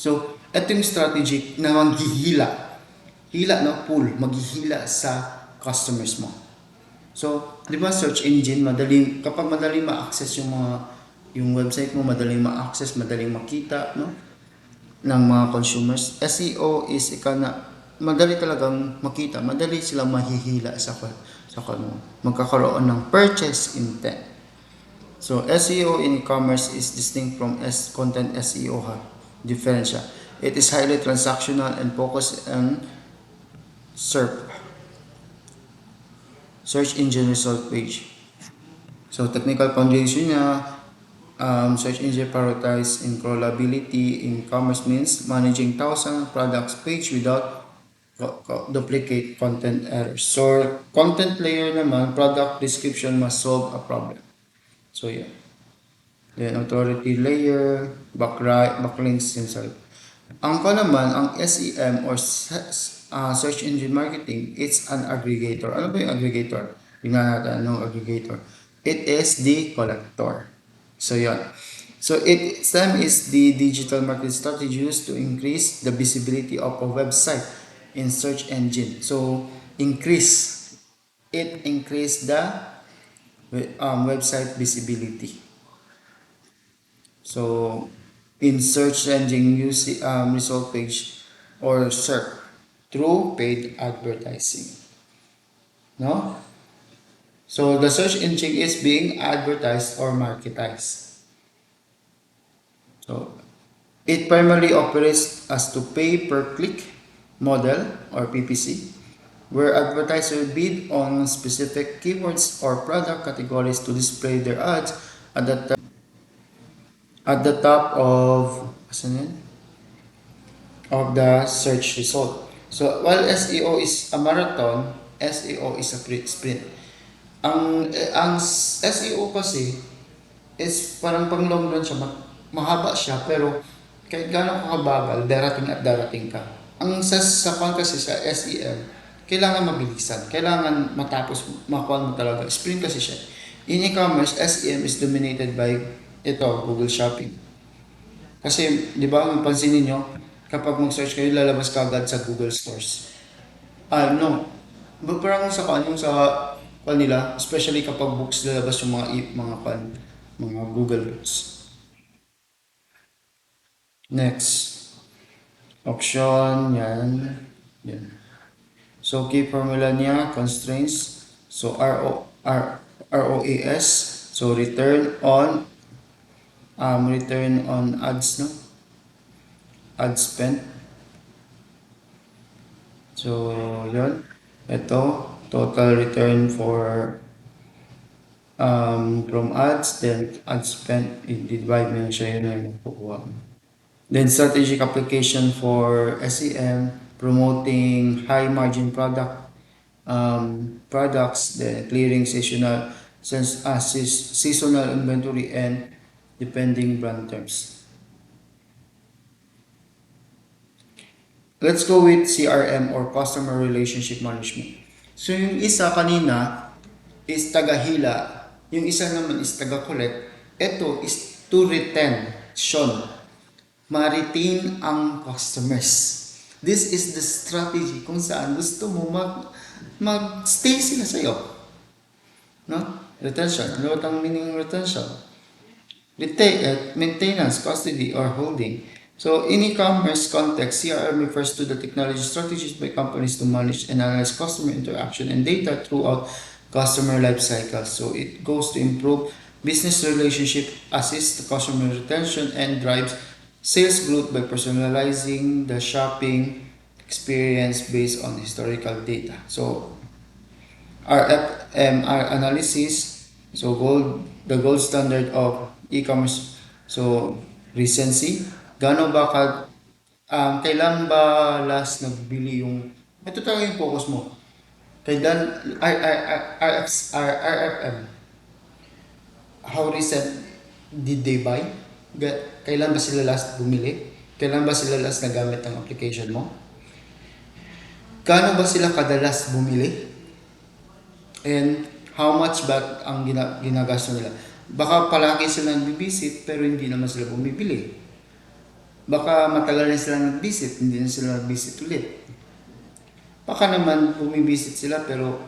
So, ito yung strategy na hila, no, pull, maghihila sa customers mo. So, di ba search engine, kapag madaling ma-access yung website mo, madaling ma-access, madaling makita, no, ng mga consumers. SEO is madali talagang makita, madali silang mahihila sa magkakaroon ng purchase intent. So SEO in e-commerce is distinct from content SEO, different siya. It is highly transactional and focused on SERP, search engine result page. So technical foundation niya, search engine prioritize in crawlability in commerce means managing 1,000 products page without duplicate content errors. So content layer naman, product description must solve a problem. So yeah. Then authority layer, backlinks inside. Ang SEM or search engine marketing, it's an aggregator. Ano ba yung aggregator? Tingnan natin anong aggregator. It is the collector. So yun. So SEM is the digital marketing strategy used to increase the visibility of a website in search engine. So increase the website visibility. So in search engine result page or SERP through paid advertising. No? So the search engine is being advertised or marketized. So it primarily operates as to pay per click model or PPC, where advertisers bid on specific keywords or product categories to display their ads at the top of the search result. So while SEO is a marathon, SEO is a sprint. Ang SEO kasi is parang pang long run siya, mahaba siya, pero kahit gaano ka kabagal, darating at darating ka. Ang sa kasi sa SEM, kailangan mabilisan, kailangan matapos makuha mo talaga. Sprint kasi siya. In e-commerce, SEM is dominated by Google Shopping. Kasi, di ba, mapansin niyo kapag mag-search kayo, lalabas ka agad sa Google Stores. No. Parang sa kanila, especially kapag books lalabas yung mga Google Books. Next. Option, yan. So, key formula niya, constraints. So, ROAS. So, return on ads, no? Ad spent. So, yun. Ito, total return from ads, then ad spent, i-divide mo siya, yun na yung makukuha. Then, strategic application for SEM, promoting high margin products, then clearing seasonal inventory and depending brand terms. Let's go with CRM or Customer Relationship Management. So yung isa kanina is taga-hila, yung isa naman is taga-collect. Ito is to retention. Ma-retain ang customers. This is the strategy kung saan gusto mo mag-stay sila sa'yo. No? Retention. Ano ang meaning ng retention? Maintenance, custody, or holding. So in e-commerce context, CRM refers to the technology strategies by companies to manage and analyze customer interaction and data throughout customer life cycle. So it goes to improve business relationship, assist the customer retention, and drives sales growth by personalizing the shopping experience based on historical data. So RFMR analysis, so the gold standard of e-commerce. So recency, gaano ba kailan ba last nagbili ito talaga yung focus mo. Kailan, RFM, how recent did they buy? Kailan ba sila last bumili? Kailan ba sila last nagamit ang application mo? Gaano ba sila kadalas bumili? And how much ba ang ginagasto nila? Baka palagi sila nag-visit pero hindi naman sila bumibili. Baka matagal na sila nag-visit, hindi na sila nag-visit ulit. Baka naman bumibisit sila pero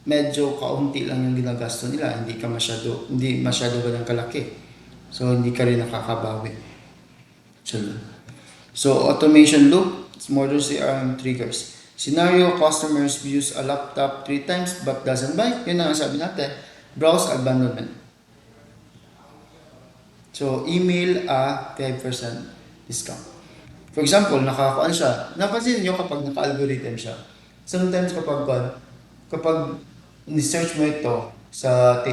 medyo kaunti lang yung ginagasto nila, hindi masyado ganang kalaki. So hindi ka rin nakakabawi. So automation loop, it's modern CRM triggers. Scenario, customers use a laptop 3 times but doesn't buy. Yun ang sabi natin. Browse abandonment. So, email 5% discount. For example, nakakuan siya. Napansin niyo kapag naka-algorithm siya. Sometimes kapag ni-search mo ito sa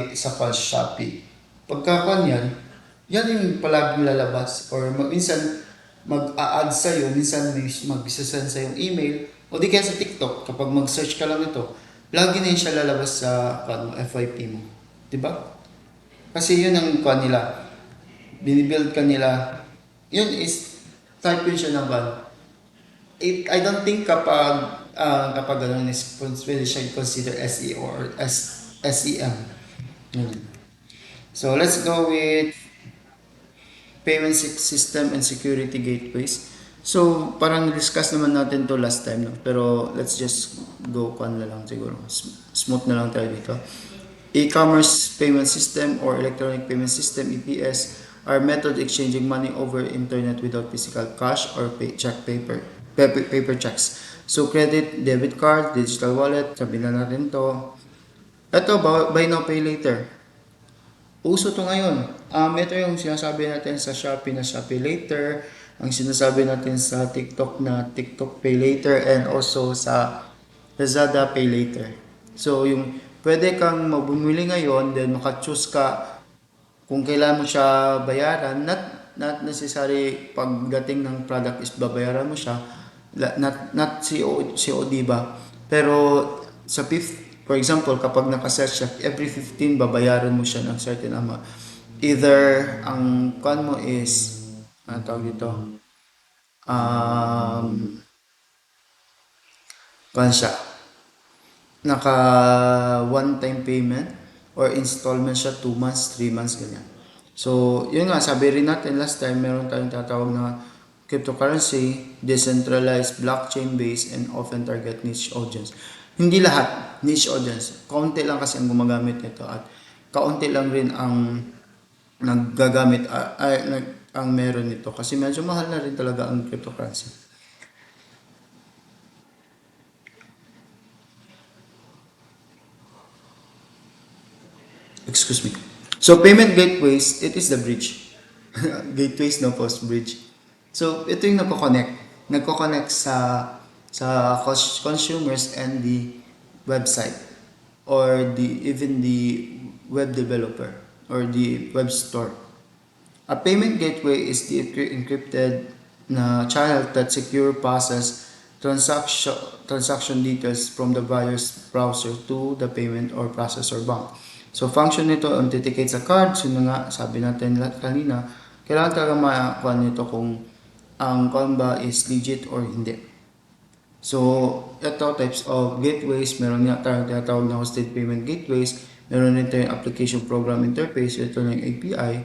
Shopee, pagkakuan yan yung palaging lalabas. Or minsan mag-a-add sa'yo, minsan mag-send sa yung email, o di kaya sa TikTok, kapag mag-search ka lang ito, lagi na yun siya lalabas sa FYP mo. Diba? Kasi yun ang kuan nila. Binibuild ka nila, yun is type yun siya ng I don't think kapag ganun is pwede siya consider SEO or SEM. So let's go with payment system and security gateways. So parang discuss naman natin to last time, no? Pero let's just go na lang siguro. Smooth na lang tayo dito. E-commerce payment system or electronic payment system, EPS, are method exchanging money over internet without physical cash or paper checks. So credit, debit card, digital wallet, sabi na natin to. Ito, buy now, pay later. Uso to ngayon. Ito yung sinasabi natin sa Shopee na Shopee later. ang sinasabi natin sa TikTok na TikTok Pay Later and also sa Lazada Pay Later. So yung pwede kang bumili ngayon, then maka-choose ka kung kailan mo siya bayaran, not necessary pagdating ng product is babayaran mo siya, not COD ba, pero sa fifth, for example, kapag nakaset siya, every 15 babayaran mo siya ng certain amount. Either ang kuan mo is ano tawag dito, kuan siya, naka one time payment or installment siya 2 months, 3 months, ganyan. So, yun nga, sabi rin natin last time, meron tayong tatawag na cryptocurrency, decentralized, blockchain-based, and often target niche audience. Hindi lahat niche audience. Kaunti lang kasi ang gumagamit nito at kaunti lang rin ang naggagamit, ang meron nito. Kasi medyo mahal na rin talaga ang cryptocurrency. Excuse me. So, payment gateways, it is the bridge. Gateways, no post bridge. So, ito yung nagko-connect sa consumers and the website or even the web developer or the web store. A payment gateway is the encrypted na channel that secure passes transaction details from the buyer's browser to the payment or processor bank. So, function nito, authenticate sa cards, yun nga, sabi natin kanina, kailangan talaga makakuha nito kung ang call ba is legit or hindi. So, ito types of gateways, meron nga tayong tinatawag na hosted payment gateways, meron din tayong application program interface, ito na yung API,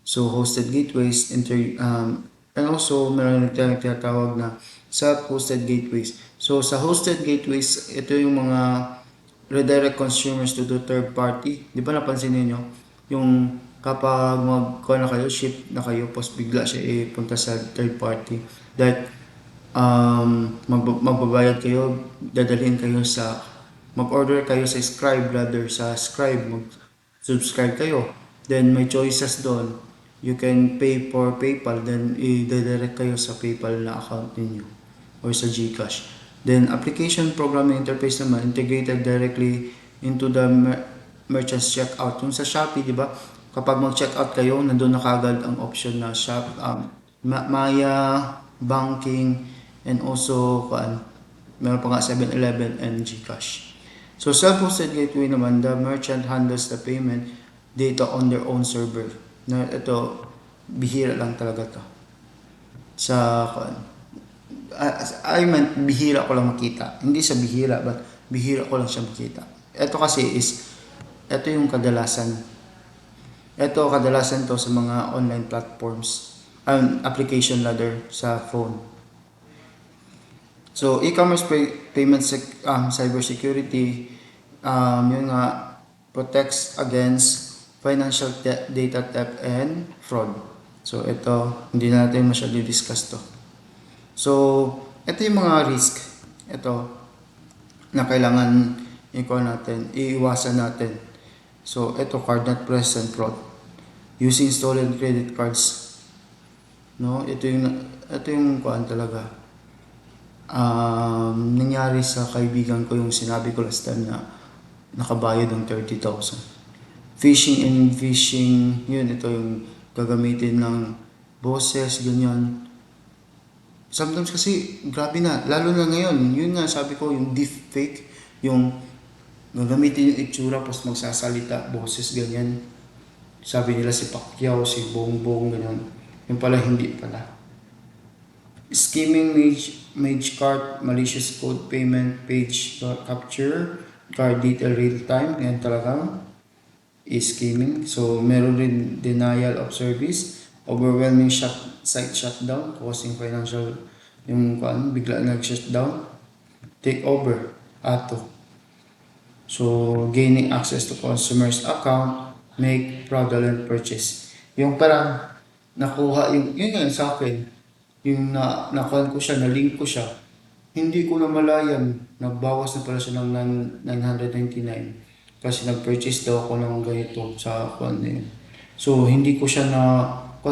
so hosted gateways, and also meron din tayong tinatawag na self-hosted gateways. So, sa hosted gateways, ito yung mga redirect consumers to the third party. Di ba napansin niyo yung kapag mag-call na kayo, ship na kayo, tapos bigla siya ipunta sa third party. That magbabayad kayo, dadalhin kayo sa, mag-order kayo sa Scribe, sa Scribe, mag-subscribe kayo. Then may choices doon. You can pay for PayPal, then i-direct kayo sa PayPal na account ninyo or sa GCash. Then, application programming interface naman, integrated directly into the merchant's checkout. Yung sa Shopee, di ba? Kapag mag-checkout kayo, nandun na kagad ang option na Maya, banking, and also, meron pa nga 7-Eleven and GCash. So, self-hosted gateway naman, the merchant handles the payment data on their own server. Na ito, bihira lang talaga to. I meant bihira ko lang makita. Hindi sa bihira, but bihira ko lang siya makita. Ito kasi ito yung kadalasan. Ito kadalasan to sa mga online platforms, application ladder sa phone. So, e-commerce payment cybersecurity, yun nga, protects against financial data theft and fraud. So, ito, hindi natin masyadong discuss to. So, ito yung mga risk. Ito, na kailangan iiwasan natin. So, ito, card not present fraud. Using stolen credit cards. No, ito yung talaga. Nangyari sa kaibigan ko yung sinabi ko last time na nakabayad ng 30,000. Phishing, yun, ito yung gagamitin ng boses, ganyan. Sometimes kasi, grabe na, lalo na ngayon, yun nga sabi ko, yung deepfake, yung gagamitin yung itsura, tapos magsasalita, boses, ganyan. Sabi nila si Pacquiao, si Bongbong, ganyan. Yung pala, hindi pala. Skimming mage card, malicious code payment, page capture, card detail real time, yan talagang skimming. So, meron rin denial of service, overwhelming site shutdown, causing financial, bigla nag-shutdown, take over, ato. So, gaining access to consumer's account, make fraudulent purchase. Yung parang, nakuha, yun sa akin, yung nakuha ko siya, na-link ko siya, hindi ko na malayan, nagbawas na pala siya ng 999. Kasi nag-purchase daw ako ng ganito sa account na yun. So, hindi ko siya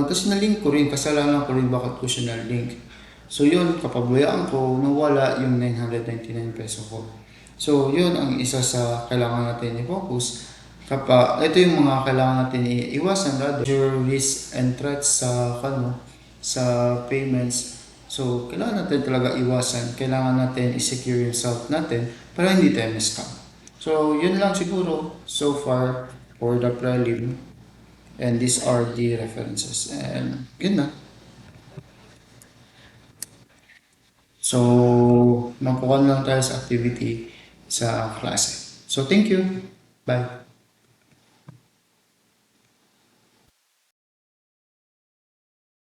kasi na-link ko rin, kasalanan ko rin bakit ko siya na-link. So yun, kapabayaan ko, nawala yung 999 peso ko. So yun ang isa sa kailangan natin i-focus. Ito yung mga kailangan natin iwasan, rather, your risk and threats sa payments. So kailangan natin talaga iwasan, kailangan natin i-secure yung self natin para hindi tayo scam. So yun lang siguro so far for the prelim. And these are the references. And yun na. So, magkukuha lang tayo sa activity sa klase. So, thank you. Bye.